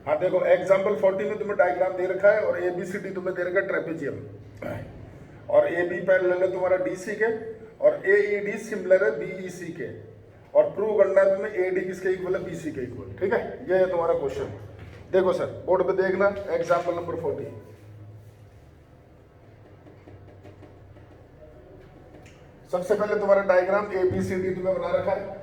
हाँ देखो एग्जाम्पल 40 में तुम्हें डायग्राम दे रखा है और ABCD तुम्हें दे रखा है ट्रेपेजियम और AB पैरेलल है तुम्हारा DC के और AED सिमिलर है BEC के और प्रूव करना है तुम्हें AD किसके इक्वल है BC के इक्वल। ठीक है, ये है तुम्हारा क्वेश्चन। देखो सर बोर्ड पे देखना एग्जाम्पल नंबर 40। सबसे पहले तुम्हारा डायग्राम ABCD तुम्हें बना रखा है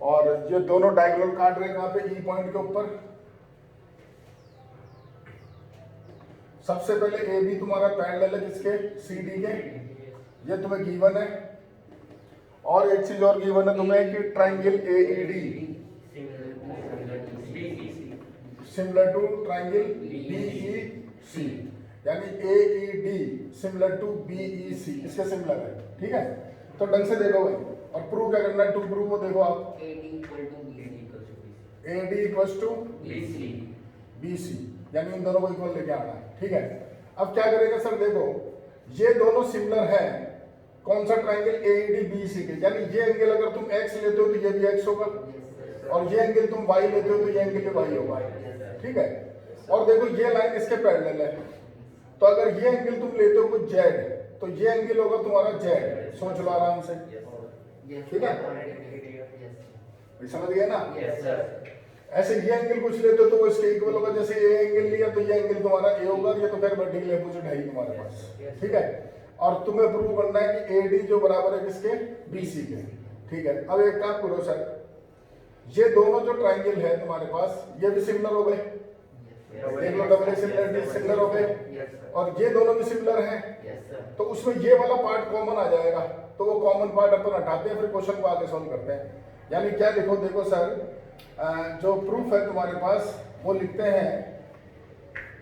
और ये दोनों डायगोनल काट रहे हैं कहां पे E पॉइंट के ऊपर। सबसे पहले AB तुम्हारा पैरेलल है किसके CD के, ये तुम्हें गिवन है और एक चीज और गिवन है तुम्हें कि triangle AED similar to triangle BEC यानी AED सिमिलर टू BEC इसके सिमिलर है। ठीक है, तो ढंग से देखो भाई और प्रूव क्या करना है। टू प्रूव वो देखो आप AD इक्वल्स टू BC यानी इन दोनों को इक्वल लेके आना है। ठीक है, अब क्या करेगा सर, देखो ये दोनों सिमिलर है कौन सा ट्राइंगल AED BC के, यानी ये एंगल अगर तुम x लेते हो तो ये भी x होगा और ये एंगल तुम y लेते हो तो ये एंगल y होगा। ठीक है, और देखो ये लाइन इसके पैरेलल है तो अगर ये एंगल तुम लेते हो z तो ये एंगल होगा तुम्हारा z। सोच लो आराम से। ठीक है, समझ गए ना। ऐसे ये एंगल कुछ लेते हो तो वो इसके इक्वल होगा, जैसे ये एंगल लिया तो ये एंगल तुम्हारा A होगा, ये तो फिर वर्टिकल अपोजिट है ही तुम्हारे पास। ठीक है, और तुम्हें प्रूव करना है कि AD जो बराबर है किसके, BC के। ठीक है, अब एक काम करो सर, ये दोनों जो ट्राइंगल है तुम्हारे पास ये भी सिमिलर हो गए, देख लो डबल सिमिलर हो गए और ये दोनों भी सिमिलर हैं तो उसमें ये वाला पार्ट कॉमन आ जाएगा, तो वो कॉमन पार्ट अपन हटाते हैं फिर क्वेश्चन को आगे सॉल्व करते हैं। यानी क्या लिखो, देखो सर जो प्रूफ है तुम्हारे पास वो लिखते हैं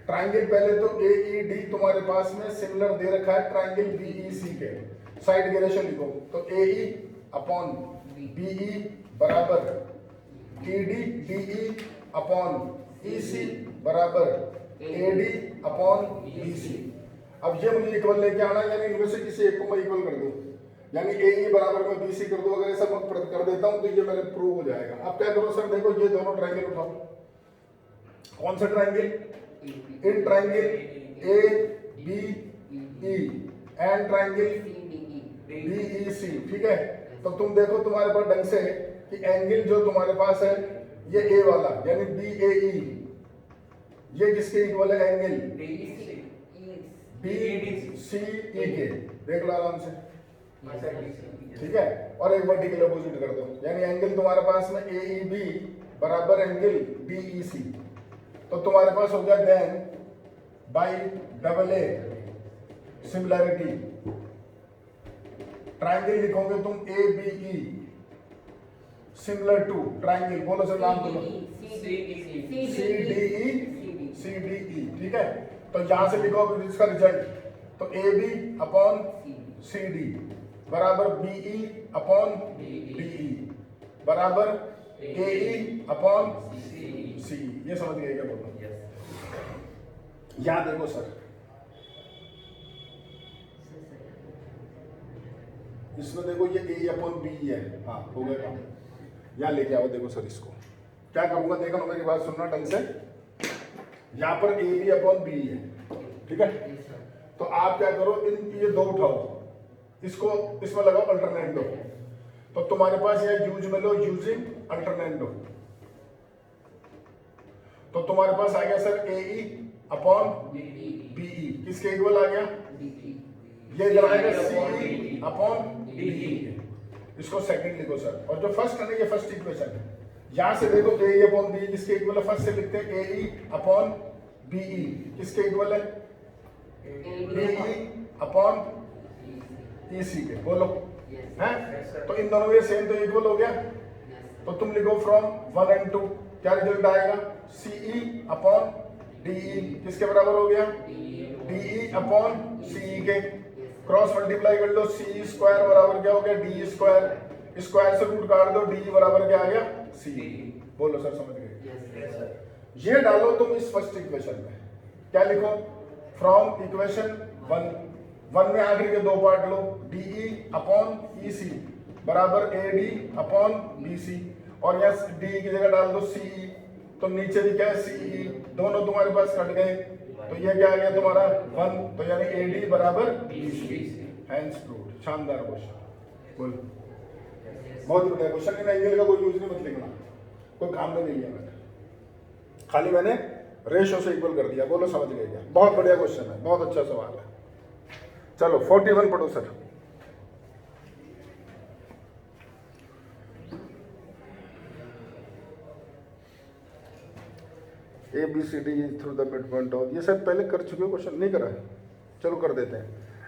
ट्राइंगल पहले तो AED तुम्हारे पास में सिमिलर दे रखा है ट्राइंगल BEC के, साइड डायरेक्शन लिखो तो AE अपॉन BE बराबर ED DE अपॉन EC बराबर AD अपॉन BC। अब ये मुझे इक्वल लेके आना है, यानी इनमें से किसी एक को मैं इक्वल कर दूं, यानी AE बराबर में BC कर दो। अगर ऐसा मैं कर देता हूं तो ये मेरे प्रूव हो जाएगा। अब क्या करो सर, देखो ये दोनों ट्राइंगल उठाओ, कौन सा triangle, in triangle ABE and triangle BEC। ठीक है, तो तुम देखो तुम्हारे पास ढंग से कि एंगल जो तुम्हारे पास है ये A वाला यानी BAE, ये किसके इक्वल है एंगल BCE के, देख लो आराम से। ठीक है, और एक वर्टिकल अपोजिट कर दो, यानी एंगल तुम्हारे पास में AEB बराबर एंगल BEC, तो तुम्हारे पास हो गया then by double A similarity triangle लिखोगे तुम ABE सिमिलर टू ट्राइंगल, बोलो सर नाम बोलो, CDE। ठीक है, तो यहां से लिखो इसका रिजल्ट, तो AB अपॉन CD बराबर BE अपॉन DE बराबर AE अपॉन C। ये समझ गए क्या बोलो। यहां देखो सर, इसमें देखो ये A अपॉन BE है, हाँ हो गया काम। यहाँ लेके आओ, देखो सर इसको क्या करूंगा, देखो मेरी बात सुनना ढंग से। यहाँ पर AB अपॉन BE है, ठीक है, तो आप क्या करो, ये दो उठाओ, इसको इसमें लगाओ अल्टरनेट दो, तो तुम्हारे पास यह यूज में लो यूजिंग अल्टरनेट दो, तो तुम्हारे पास आ गया सर AE अपॉन BE किसके इक्वल आ गया, ये इधर आएगा CE अपॉन DE। इसको सेकंड लिखो सर, और जो फर्स्ट है ना ये फर्स्ट इक्वेशन है, यहां से देखो AE अपॉन BE किसके इक्वल है, फर्स्ट से लिखते हैं AE अपॉन BE किसके इक्वल है, BE अपॉन EC के, बोलो हैं, तो इन दोनों में सेम तो इक्वल हो गया, तो तुम लिखो फ्रॉम 1 and 2 क्या रिजल्ट आएगा, CE अपॉन DE किसके बराबर हो गया, DE अपॉन CE के, क्रॉस मल्टीप्लाई कर लो, CE स्क्वायर बराबर क्या हो गया, DE स्क्वायर, स्क्वायर से रूट काट दो, DE बराबर क्या आ गया, CE। बोलो सर समझ गए। ये डालो तुम इस फर्स्ट इक्वेशन में, क्या लिखो, फ्रॉम इक्वेशन 1 1 में आखिरी के 2 पार्ट लो, DE अपॉन EC बराबर AD अपॉन BC, और यहाँ DE की जगह डाल दो CE, तो नीचे भी क्या है CE, दोनों तुम्हारे पास कट गए, तो ये क्या आ गया तुम्हारा 1, तो यानी AD बराबर BC, हैंस प्रूव्ड। शानदार क्वेश्चन, बोल बहुत बढ़िया क्वेश्चन है। एंगल का कोई यूज नहीं मत लिखना, कोई काम में नहीं है, मैंने खाली मैंने रेशो से इक्वल कर दिया। बोलो समझ गए क्या? बहुत बढ़िया क्वेश्चन है, बहुत अच्छा सवाल है। चलो 41 पढ़ो sir. ABCD through the mid point of, ये सब पहले कर चुके हो, क्वेश्चन नहीं करा है, चलो कर देते हैं।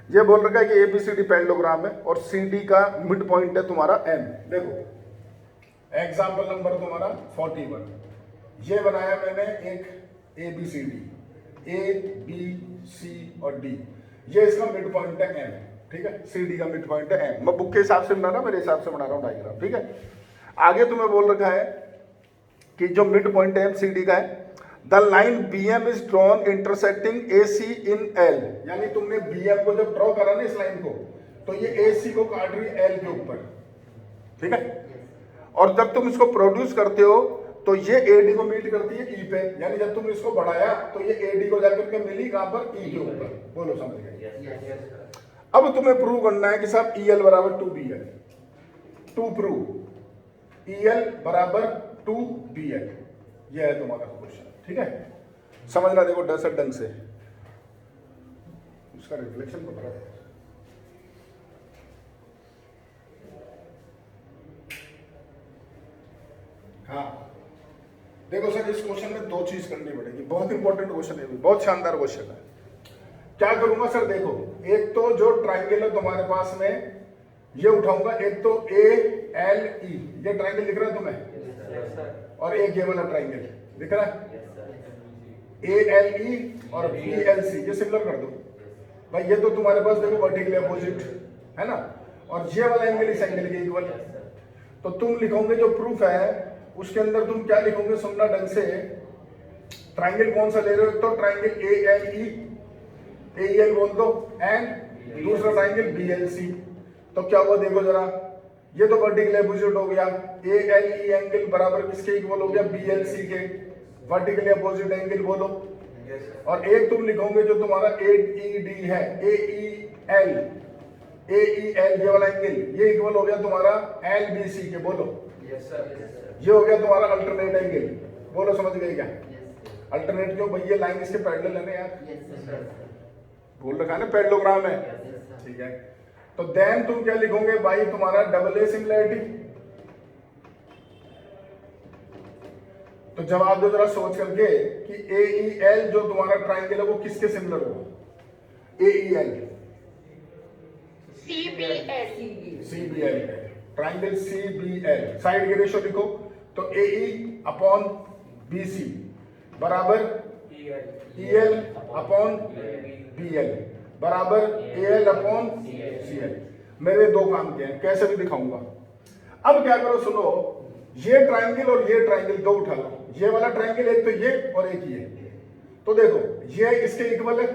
ये बोल रखा है कि ABCD पैरेललोग्राम है और CD का मिड पॉइंट है तुम्हारा M। देखो एग्जाम्पल नंबर तुम्हारा 41, ये बनाया मैंने एक ABCD, A B C और D, ये इसका मिड पॉइंट है M, ठीक है। CD का मिड पॉइंट है M, मैं बुक के हिसाब से बना रहा हूं, मेरे हिसाब से बना रहा हूँ डायग्राम, ठीक है। आगे तुम्हें बोल रखा है कि जो मिड पॉइंट है CD का है, the line BM is drawn intersecting AC in L, यानी तुमने BM को जब ड्रॉ करा ना इस लाइन को, तो ये AC को काट रही है L के ऊपर, ठीक है। और जब तुम इसको प्रोड्यूस करते हो तो ये AD को मीट करती है E पे, यानी जब तुम इसको बढ़ाया तो ये AD को जाकर के मिली कहां पर, E के ऊपर। बोलो समझ गए? अब तुम्हें प्रूव करना है कि साहब EL बराबर 2BL, टू प्रूव EL बराबर 2BL, यह है तुम्हारा क्वेश्चन, ठीक है। समझना, देखो डर ढंग से, उसका रिफ्लेक्शन पकड़ा है। हाँ देखो सर, इस क्वेश्चन में 2 चीज करनी पड़ेगी, बहुत इंपॉर्टेंट क्वेश्चन है, बहुत शानदार क्वेश्चन है। क्या करूंगा सर, देखो एक तो जो ट्राइंगल है तुम्हारे पास में, ये उठाऊंगा, एक तो ALE, ये ट्राइंगल दिख रहा है तुम्हें, और एक ये वाला ट्राइंगल दिख रहा है, ALE और BLC, ये सिमिलर कर दो भाई। ये तो तुम्हारे पास देखो वर्टिकल अपोजिट है ना, और ये वाला एंगल इस एंगल के इक्वल, तो तुम लिखोगे जो प्रूफ है उसके अंदर तुम क्या लिखोगे, सुनना ढंग से। ट्राइंगल कौन सा ले रहे हो, तो ट्राइंगल ALE, AEL बोल दो, एंड दूसरा ट्राइंगल BLC। तो क्या हुआ देखो जरा, ये तो वर्टिकल अपोजिट हो गया, ALE एंगल बराबर किसके इक्वल हो गया, BLC के, वर्टिकल अपोजिट एंगल बोलो। और एक तुम लिखोगे जो तुम्हारा AED है, AEL ये वाला एंगल, ये इक्वल हो गया तुम्हारा LBC के, बोलो। ये हो गया तुम्हारा अल्टरनेट एंगल, बोलो समझ गए क्या? अल्टरनेट क्यों भाई, ये लाइन इसके पैरेलल है ना यार, बोल रखा है ना पैरेललोग्राम है, ठीक है। तो देन तुम क्या लिखोगे भाई, तुम्हारा AA सिमिलैरिटी। तो जवाब दो जरा सोच करके कि AEL जो तुम्हारा ट्राइंगल है वो किसके सिमिलर हो, AEL CBL, triangle CBL, side के रेशो लिखो, तो AE अपॉन BC बराबर EL अपॉन BL बराबर AL अपॉन CL। मेरे 2 काम किए हैं, कैसे भी दिखाऊंगा। अब क्या करो, सुनो, ये ट्राइंगल और ये ट्राइंगल 2 उठा लो, ये वाला ट्राइंगल एक तो ये और एक ये, तो देखो ये इसके इक्वल है,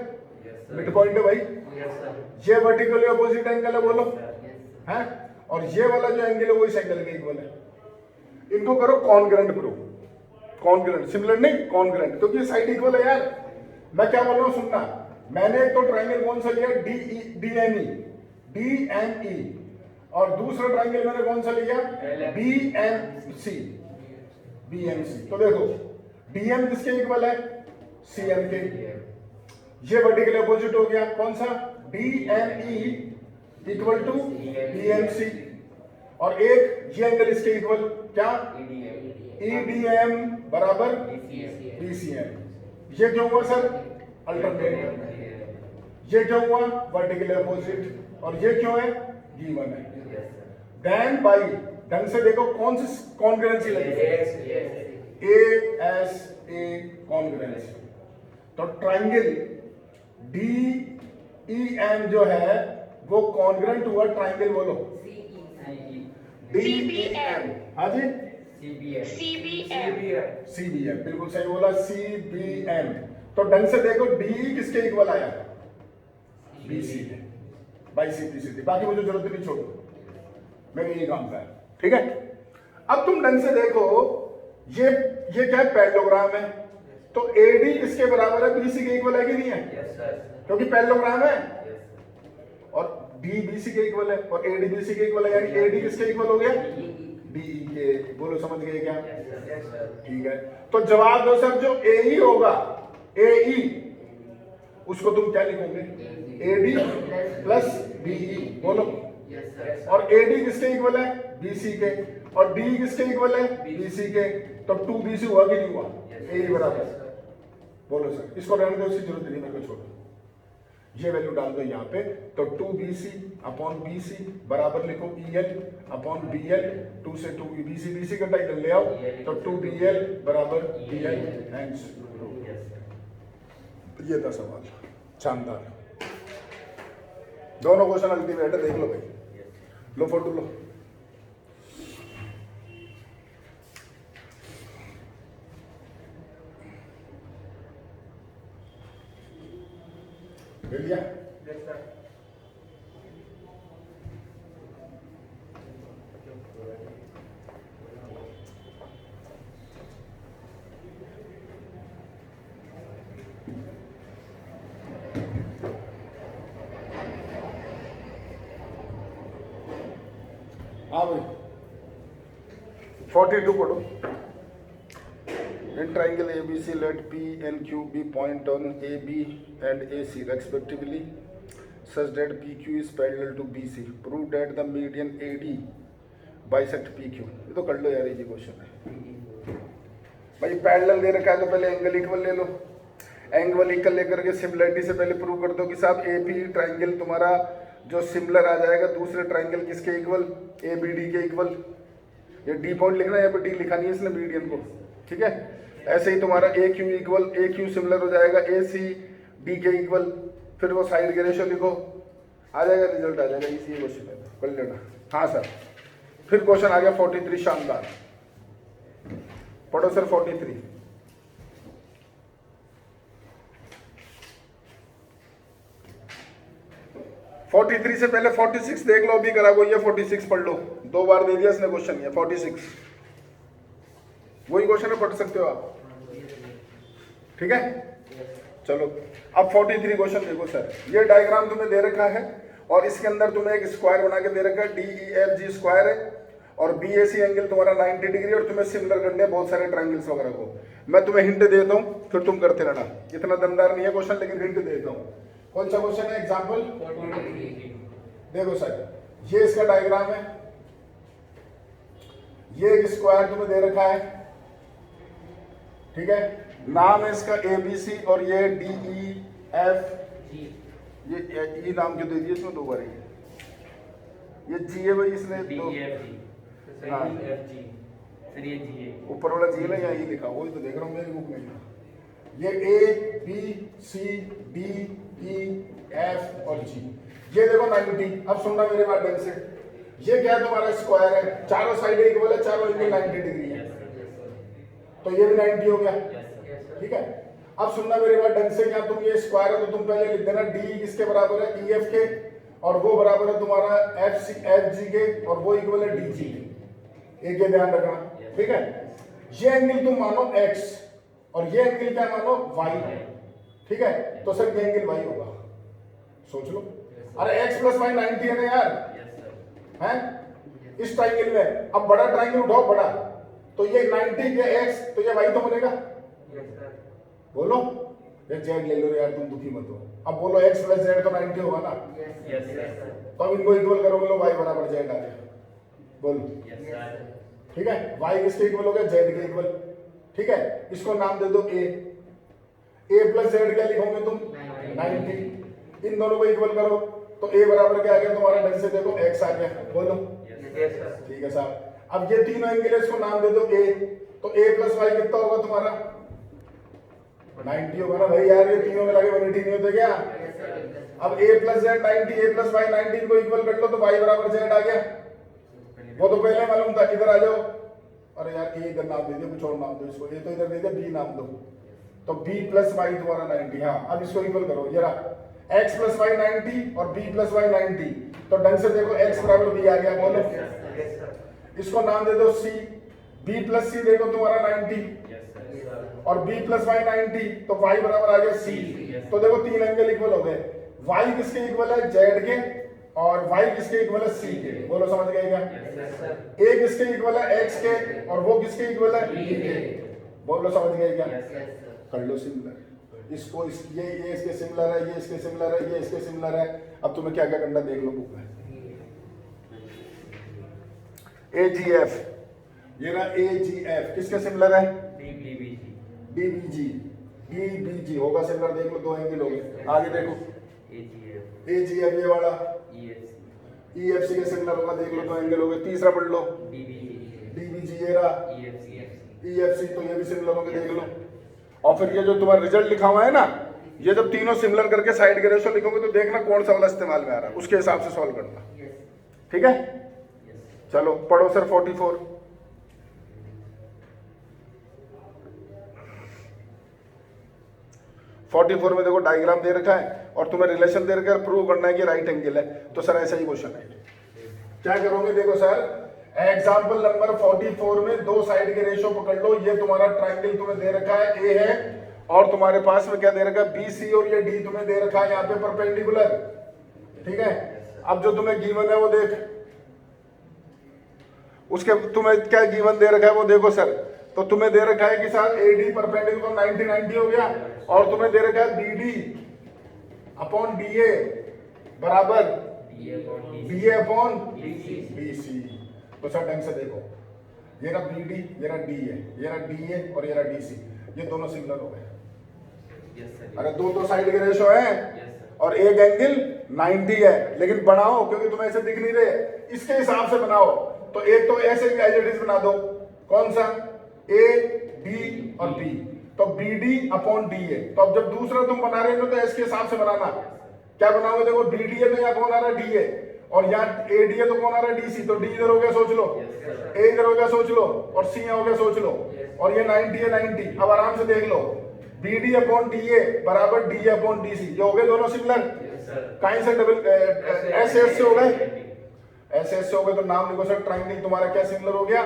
मिड पॉइंट है भाई, ये वर्टिकली अपोजिट एंगल है, बोलो है, और ये वाला जो एंगल है वो इस एंगल के इक्वल है। इनको करो कॉन्ग्रेंट प्रूव, कॉन्ग्रेंट, सिमिलर नहीं कॉन्ग्रेंट, क्योंकि ये साइड इक्वल है यार। मैं क्या बोल रहा हूँ सुनना, मैंने एक तो ट्राइंगल कौन सा लिया, DME, और दूसरा ट्राइंगल मैंने कौन सा लिया, BMC। तो देखो DM किसके इक्वल है, CM के, ये वर्टिकल अपोजिट हो गया, कौन सा, DME इक्वल टू BMC, और एक ये एंगल इसके इक्वल क्या, EDM बराबर BCM। ये क्यों हुआ सर, अल्टरनेट, ये क्यों हुआ वर्टिकल अपोजिट, और ये क्यों है, गिवन है। देन बाई ढंग से देखो कौन सी कॉन्ग्रुएंसी लगी, ASA कॉन्ग्रुएंसी। तो ट्राइंगल DEM जो है वो कॉन्ग्रुएंट हुआ ट्राइंगल, बोलो DEM, हाँ जी CBM, बिल्कुल सही बोला, CBM। तो ढंग से देखो DE किसके इक्वल आया, BC, बाई सिंप्लिसिटी, बाकी मुझे जरूरत नहीं, छोड़ो मेरे ये काम का है। ठीक है, अब तुम ढंग से देखो, ये क्या है, पैरेललोग्राम है, तो एडी इसके बराबर है बीसी के इक्वल है कि नहीं है? क्योंकि पैरेललोग्राम है, और डी बीसी के इक्वल है और एडी बीसी के इक्वल है, यानी एडी किसके इक्वल हो गया? डीई के। बोलो समझ गए क्या? ठीक है, तो जवाब दो सर, जो एई होगा, एई उसको तुम क्या लिखोगे? AD plus BE. बोलो, और एडी किसके इक्वल है? बीसी के, और डी किसके इक्वल है? बीसी के, तो 2BC हुआ कि नहीं हुआ? ए बराबर। बोलो सर, इसको रहने दो, इसकी जरूरत नहीं, मेरे को छोड़ो, ये वैल्यू डाल दो यहाँ पे, तो 2BC अपॉन BC बराबर लिखो EL अपॉन BL, 2 से 2 BC का टाइटल ले आओ, तो 2BL बराबर BL। थैंक्स। ये था सवाल, शानदार, दोनों क्वेश्चन अल्टीमेट है, देख लो भाई, लो फोटो लो। ले लिया? हाँ भाई, 42 पढ़ो। In triangle ABC, let P and Q be point on AB and AC respectively, such that PQ is parallel to BC. Prove that the median AD bisect PQ. ये तो कर लो यार, ये क्वेश्चन है भाई। पैरेलल दे रखा है तो पहले एंगल इक्वल ले लो, एंगल इक्वल लेकर के सिमिलरिटी से पहले प्रूव कर दो कि साहब AP ट्राइंगल तुम्हारा जो सिमिलर आ जाएगा दूसरे ट्राइंगल किसके इक्वल? ABD के इक्वल। ये डी पॉइंट लिखना है, यहाँ पे डी लिखा नहीं है इसने मीडियन को। ठीक है, ऐसे ही तुम्हारा AQ इक्वल, AQ सिमिलर हो जाएगा AC D के इक्वल, फिर वो साइड के रेशो लिखो, आ जाएगा रिजल्ट, आ जाएगा। इसी क्वेश्चन है, कर लेना। हाँ सर, फिर क्वेश्चन आ गया 43, शानदार, पढ़ो सर 43। 43 से पहले 46 देख लो, अभी करा वो, ये 46 पढ़ लो, 2 बार दे दिया इसने क्वेश्चन, ये 46 वही क्वेश्चन है, पढ़ सकते हो आप। ठीक है, चलो अब 43 क्वेश्चन देखो सर, ये डायग्राम तुम्हें दे रखा है और इसके अंदर तुम्हें एक स्क्वायर बना के दे रखा है, DEFG स्क्वायर है, और BAC एंगल तुम्हारा 90 डिग्री, और तुम्हें सिमिलर करने हैं बहुत सारे ट्रायंगल्स वगैरह को। मैं तुम्हें हिंट देता हूँ, फिर तुम करते रहना, इतना दमदार नहीं है क्वेश्चन, लेकिन हिंट देता हूँ। कौन सा क्वेश्चन है? एग्जाम्पल देखो सर, ये इसका डायग्राम है, ये एक स्क्वायर तुम्हें दे रखा है, ठीक है, नाम है इसका ABC, और ये DEF, ये E नाम क्यों दे दिया इसमें 2 बार? ये G है भाई, इसने ऊपर वाला G है, यहाँ E लिखा, वही तो देख रहा हूँ मेरी बुक में। ये A B C D E F और G, ये देखो 90। अब सुनना मेरे बात ढंग से, ये क्या है? तुम्हारा स्क्वायर है, चारों साइड इक्वल है, चारों एंगल 90 डिग्री है, तो ये भी 90 हो गया। ठीक है, अब सुनना मेरी बात ढंग से, क्या तुम ये स्क्वायर है तो तुम पहले लिख देना D किसके बराबर है? EF के, और वो बराबर है तुम्हारा FG के, और वो इक्वल है DG के। एक ये ध्यान रखना, ठीक है। ये एंगल तुम मानो X और ये एंगल क्या मानो Y, ठीक है, तो सर ये एंगल Y होगा, सोच लो। अरे X प्लस Y 90 है ना यार, हैं इस ट्राइंगल में। अब बड़ा ट्राइंगल उठाओ, बड़ा, तो ये 90 ये X, तो ये Y तो बनेगा। बोलो, ये Z ले लो यार, तुम दुखी मत हो। अब बोलो X प्लस Z तो 90 होगा ना? तो अब इनको इक्वल करो, बोलो Y बराबर Z आ गया, बोलो। ठीक है, Y किसके इक्वल हो गया? Z के इक्वल। ठीक है, इसको नाम दे दो A प्लस Z क्या लिखोगे तुम? 90। इन दोनों को इक्वल करो, तो A बराबर क्या आ गया तुम्हारा? ढंग से देखो, X आ गया, बोलो। ठीक है साहब, अब ये तीनों एंगल इसको नाम दे दो A, तो A प्लस Y कितना होगा तुम्हारा? 90 होगा ना भाई यार, ये तीनों मिला के 180 नहीं होते क्या? अब A plus Z 90, A plus Y 90 को इक्वल कर लो, तो Y बराबर Z आ गया। वो तो पहले मालूम था, इधर आ जाओ। अरे यार A इधर नाम दे दिया, कुछ और नाम दो इसको, A तो इधर दे दिया, B नाम दो, तो B प्लस Y तुम्हारा 90। हाँ, अब इसको इक्वल करो, ये रहा x प्लस वाई 90 और b प्लस वाई 90, तो ढंग से देखो x बराबर b आ गया, बोलो इसको नाम दे दो c, b प्लस c देखो तुम्हारा 90 और b प्लस वाई 90, तो y बराबर आ गया c। तो देखो तीन एंगल इक्वल हो गए, y किसके इक्वल है, z के, और y किसके इक्वल है, c के, बोलो समझ गए क्या? a किसके इक्वल है, x के, और वो किसके इक्वल है, b के, बोलो समझ गए क्या? कर लो सिमिलर, इसको ये इसके सिमिलर है, ये इसके सिमिलर है, ये इसके सिमिलर है। अब तुम्हें क्या क्या करना देख लो बुक में। AGF, ये रहा AGF, किसके सिमिलर है, DBG होगा सिमिलर, देख लो दो एंगल हो गए। आगे देखो AGF ये वाला EFC के सिमिलर होगा, देख लो दो एंगल हो गए। तीसरा पढ़ लो DBG, ये रहा EFC, तो ये भी सिमिलर होंगे, देख लो। और फिर ये जो तुम्हारा रिजल्ट लिखा हुआ है ना, ये जब तीनों सिमिलर करके साइड के रेशो लिखोगे तो देखना कौन सा वाला इस्तेमाल में आ रहा है, उसके हिसाब से सॉल्व करना, ठीक है? चलो पढ़ो सर 44। में देखो डायग्राम दे रखा है और तुम्हें रिलेशन दे रखा है, प्रूव करना है कि राइट एंगल है, तो सर ऐसा ही क्वेश्चन है। क्या करोगे, देखो सर एग्जाम्पल नंबर 44 में दो साइड के रेशो पकड़ लो। ये तुम्हारा ट्राइंगल तुम्हें दे रखा है, ए है, और तुम्हारे पास में क्या दे रखा है, BC, और ये D तुम्हें दे रखा है यहाँ पे परपेंडिकुलर, ठीक है? अब जो तुम्हें गिवन है वो देख, उसके तुम्हें क्या गिवन दे रखा है वो देखो सर। तो तुम्हें दे रखा है कि सर AD परपेंडिकुलर 90 हो गया, और तुम्हें दे रखा है BD अपॉन DA बराबर DA अपॉन BC। तो सर ढंग से देखो, ये रहा BD, ये रहा DA, ये रहा DA और ये रहा DC, ये दोनों सिमिलर हो गए। अरे दो साइड के रेशो है और एक एंगल 90 है, लेकिन बनाओ क्योंकि तुम्हें ऐसे दिख नहीं रहे, इसके हिसाब से बनाओ। तो एक तो ऐसे भी एज इट इज बना दो, कौन सा, A, D और B, तो BD अपॉन DA। तो अब जब दूसरा तुम बना रहे हो तो इसके हिसाब से बनाना। क्या बनाओगे, देखो BD है तो यहाँ कौन आ रहा है, DA, और यहाँ AD है तो कौन आ रहा है, DC, तो D इधर हो गया सोच लो, A इधर हो गया सोच लो, और C यहाँ हो गया सोच लो, और ये 90 है 90। अब आराम से देख लो, BD अपॉन DA बराबर DA अपॉन DC, ये हो गए दोनों सिमिलर। कहीं से डबल SS से हो गए, SS से हो गए, तो नाम लिखो सर, ट्राइंगल तुम्हारा क्या सिमिलर हो गया,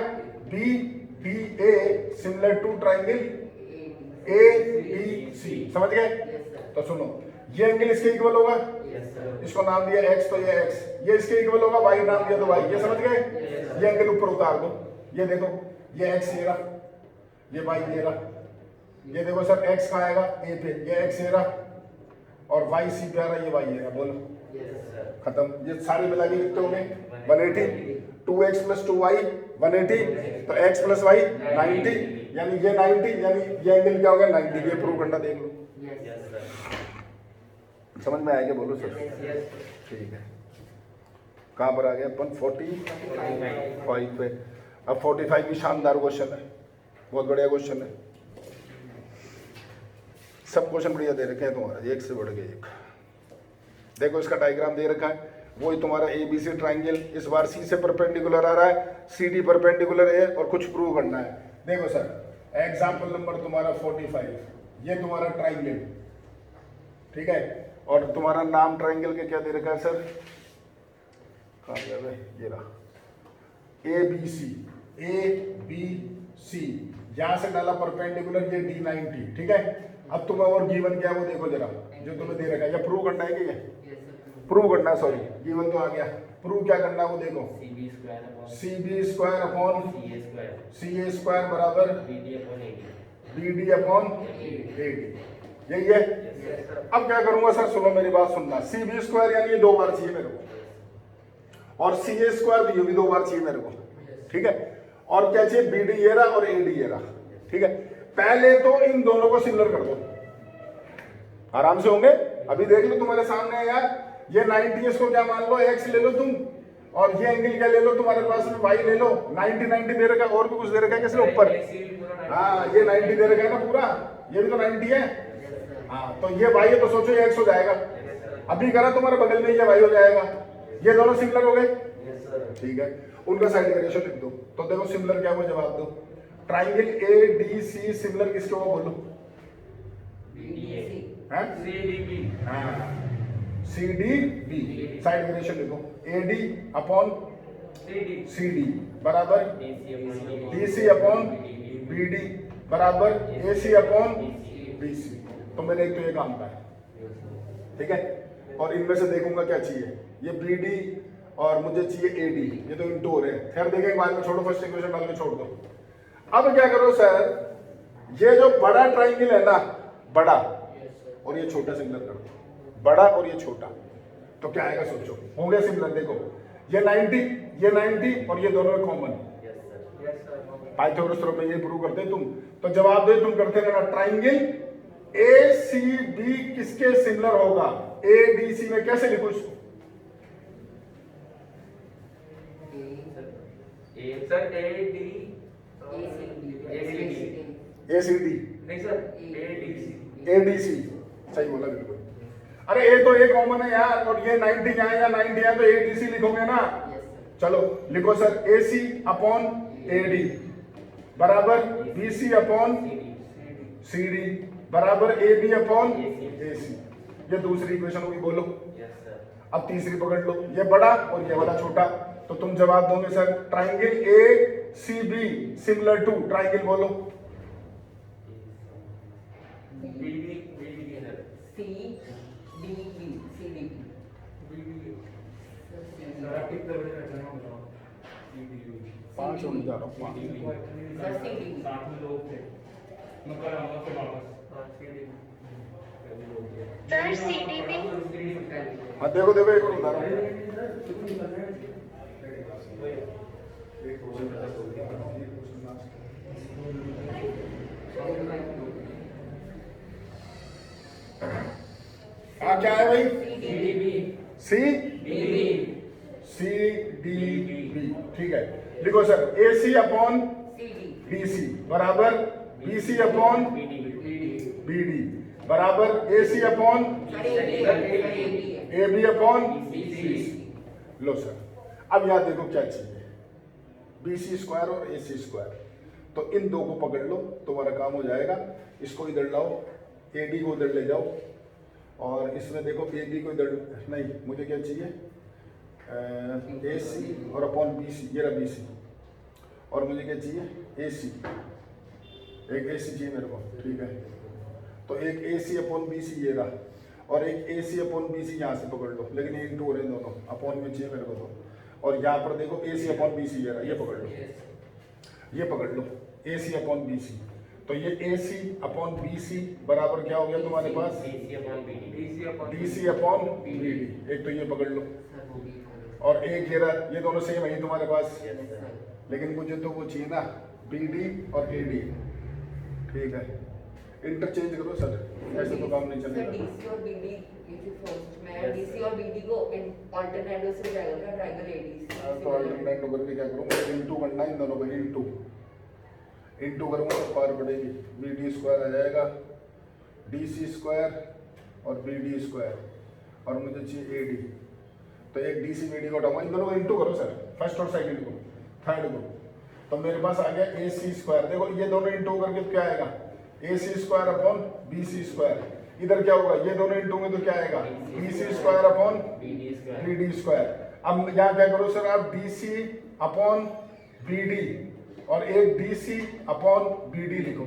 BDA similar to triangle ABC, समझ गए? तो सुनो, ये एंगल इसके इक्वल होगा, इसको नाम दिया x, तो ये x, ये इसके इक्वल होगा, y नाम दिया तो y, ये समझ गए? ये एंगल ऊपर उतार दो, ये देखो, ये x ये रहा, ये y ये रहा, ये देखो सर x कहाँ आएगा, a पे, ये x ये रहा, और y c पे आ रहा, ये y ये रहा, बोलो खत्म। ये सारे मिला के कितने हो गए, 180, 2x प्लस 2y 180, तो x प्लस y 90, यानी ये 90, यानी ये एंगल क्या हो गया, 90। ये प्रूव करना, देख लो समझ में आएगा, बोलो सर, ठीक है। कहाँ पर आ गया अपन, 45 पे। अब 45 भी शानदार क्वेश्चन है, बहुत बढ़िया क्वेश्चन है, सब क्वेश्चन बढ़िया दे रखे हैं तुम्हारा, एक से बढ़ के एक। देखो इसका डायग्राम दे रखा है, वही तुम्हारा ABC ट्राइंगल, इस बार C से परपेंडिकुलर आ रहा है, CD परपेंडिकुलर है, और कुछ प्रूव करना है। देखो सर एग्जाम्पल नंबर तुम्हारा 45, ये तुम्हारा ट्राइंगल, ठीक है, और तुम्हारा नाम ट्राइंगल के क्या दे रखा है सर, कहाँ गया भाई, ये रहा ABC, यहाँ से डाला परपेंडिकुलर, ये D90, ठीक है। अब तुम्हें और गिवन क्या है वो देखो जरा, जो तुम्हें दे रखा है, या प्रूव करना है क्या, प्रूव करना है, सॉरी गिवन तो आ गया, प्रूव क्या करना है वो देखो, CB square upon CA square बराबर BD अपॉन AD, यही है। अब क्या करूंगा सर, सुनो मेरी बात सुनना, CB स्क्वायर यानी ये 2 बार चाहिए मेरे को, और CA स्क्वायर ये भी 2 बार चाहिए मेरे को, ठीक है। और क्या चाहिए, BD ये रहा और AD ये रहा, ठीक है। पहले तो इन दोनों को सिमिलर कर दो, आराम से होंगे। अभी देख लो तुम्हारे सामने है यार, ये 90, इसको क्या मान लो, x ले लो तुम, और ये एंगल क्या ले लो, तुम्हारे पास में y ले लो। 90 दे रखा है, और भी कुछ दे रखा है किसने ऊपर, हाँ ये 90 दे रखा है ना पूरा, ये भी तो 90 है, हाँ तो ये y है, तो सोचो ये x हो जाएगा। अभी करा तुम्हारे बगल में, ये y हो जाएगा, ये दोनों सिमिलर हो गए, ठीक है। उनका साइड का रेशो लिख दो, तो देखो सिमिलर क्या हुआ, जवाब दो। ट्राइंगल ADC सिमिलर किसके हुआ बोलो, C D B, side variation लिखो, A D upon C D बराबर D C upon B D बराबर ए सी अपॉन बी सी। तो मैंने एक तो ये काम पाया, ठीक है। और इनमें से देखूंगा क्या चाहिए, ये बी डी और मुझे चाहिए ए डी, ये तो इंटू हो रहे हैं। खैर देखेंगे बाद में, छोड़ो, फर्स्ट इक्वेशन डाल के छोड़ दो। अब क्या करो सर, ये जो बड़ा ट्राइंगल है ना, बड़ा और ये छोटा सिमिलर कर दो, बड़ा और ये छोटा, तो क्या आएगा सोचो, होंगे सिमिलर। देखो ये 90, ये 90 और ये दोनों में कॉमन। पाइथागोरस थ्योरम में ये प्रूव करते हैं तुम, तो जवाब दे तुम करते रहना, ट्राइंगल ए सी बी किसके सिमिलर होगा, ए डी सी में कैसे लिखो इसको, ए सी डी नहीं sir, ADC। A D C, सही बोला बिल्कुल। अरे ए तो ए कॉमन है यार, और ये 90 यहाँ या 90 यहाँ, तो ए डी सी लिखोगे ना। चलो लिखो sir, A C upon A D बराबर B C upon C D बराबर ए बी अपॉन ए सी। ये दूसरी इक्वेशन होगी, बोलो। अब तीसरी पकड़ लो, ये बड़ा और ये वाला छोटा, तो तुम जवाब दोगे sir, triangle A C B similar to, triangle बोलो, पांच होने जा रहा हूँ, सर सीडीपी। हाँ देखो देखो, एक और बता रहा हूँ। हाँ क्या है भाई, सी डी बी, ठीक है। लिखो sir, A C upon D C बराबर B C upon B D बराबर A C upon A B upon B C. लो सर, अब यहाँ देखो क्या चाहिए, बी सी स्क्वायर और ए सी स्क्वायर, तो इन दो को पकड़ लो, तुम्हारा काम हो जाएगा। इसको इधर लाओ, ए डी को इधर ले जाओ, और इसमें देखो ए बी को इधर, नहीं मुझे क्या चाहिए, ए सी और अपॉन बी सी, ये रहा बी सी, और मुझे क्या चाहिए, ए सी, एक ए सी चाहिए मेरे को, ठीक है। तो एक ए सी अपॉन बी सी ये रहा, और एक ए सी अपॉन बी सी यहाँ से पकड़ लो, लेकिन ये इंटू हो रहे हैं दोनों, अपॉन में चाहिए मेरे को तो। और यहाँ पर देखो ए सी अपॉन बी सी ये रहा, ये पकड़ लो, ये पकड़ लो, ए सी अपॉन बी सी। तो ये ए सी अपॉन बी सी बराबर क्या हो गया तुम्हारे पास, D C upon B D. एक तो ये पकड़ लो, और एक ये रहा, ये दोनों सेम है तुम्हारे पास, लेकिन मुझे तो वो चाहिए ना, बी डी और ए डी, ठीक है। इंटरचेंज करो सर, ऐसे तो काम नहीं चलेगा। डीसी और बीडी, मैं डीसी और बीडी को अल्टरनेटिव से जाएगा क्या, ट्रायंगल एडीसी। तो अल्टरनेट करके क्या करूँ, मुझे इंटू करना है इन दोनों का, इंटू करूँगा तो पार पड़ेगी, बी डी स्क्वायर आ जाएगा, डी सी स्क्वायर और बी डी स्क्वायर, और मुझे चाहिए ए डी, तो एक डी सी बी डी को उठाऊंगा, इन दोनों को इंटू करो सर, फर्स्ट और सेकंड को, थर्ड को, तो मेरे पास आ गया ए सी स्क्वायर। देखो ये दोनों इंटू करके तो क्या आएगा, A C square upon B C square. इधर क्या होगा, ये दोनों इंटू में तो क्या आएगा, B C square upon B D square. अब यहाँ क्या करो सर, आप D C upon B D और एक D C upon B D लिखो,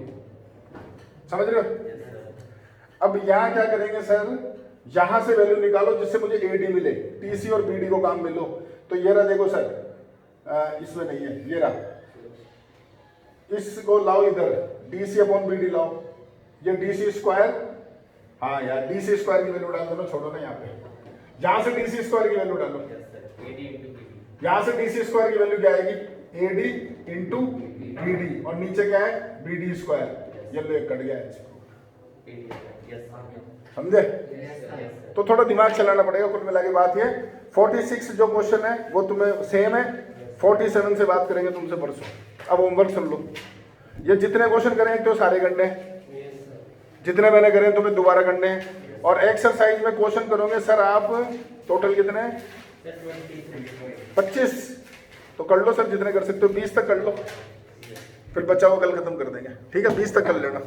समझ रहे हो। अब यहाँ क्या करेंगे सर, यहां से वैल्यू निकालो जिससे मुझे ए डी मिले, टी सी और बी डी को काम मिलो। तो ये रहा, देखो सर इसमें नहीं है, ये रहा, इसको लाओ इधर, D C upon B D लाओ, ये डी सी स्क्वायर, हाँ यार डी सी स्क्वायर की वैल्यू डाल दो ना, छोड़ो ना यहाँ पे, यहां से डी सी स्क्वायर की वैल्यू डालो, यहां से डी सी स्क्वायर की वैल्यू क्या आएगी, A D into B D, और नीचे क्या है, बी डी स्क्वायर। ये लो एक कट गया है, समझे। तो थोड़ा दिमाग चलाना पड़ेगा, कुल मिला के बात ये 46 जो क्वेश्चन है वो तुम्हें सेम है, 47 से बात करेंगे तुमसे परसों। अब होमवर्क सुन लो, ये जितने क्वेश्चन करेंगे तो सारे करने हैं, जितने मैंने करे तुम्हें दोबारा करने हैं। और एक्सरसाइज में क्वेश्चन करोगे सर आप, टोटल कितने, 25, तो कर लो सर जितने कर सकते हो, 20 तक कर लो, फिर बचाओ कल खत्म कर देंगे, ठीक है, 20 तक कर लेना।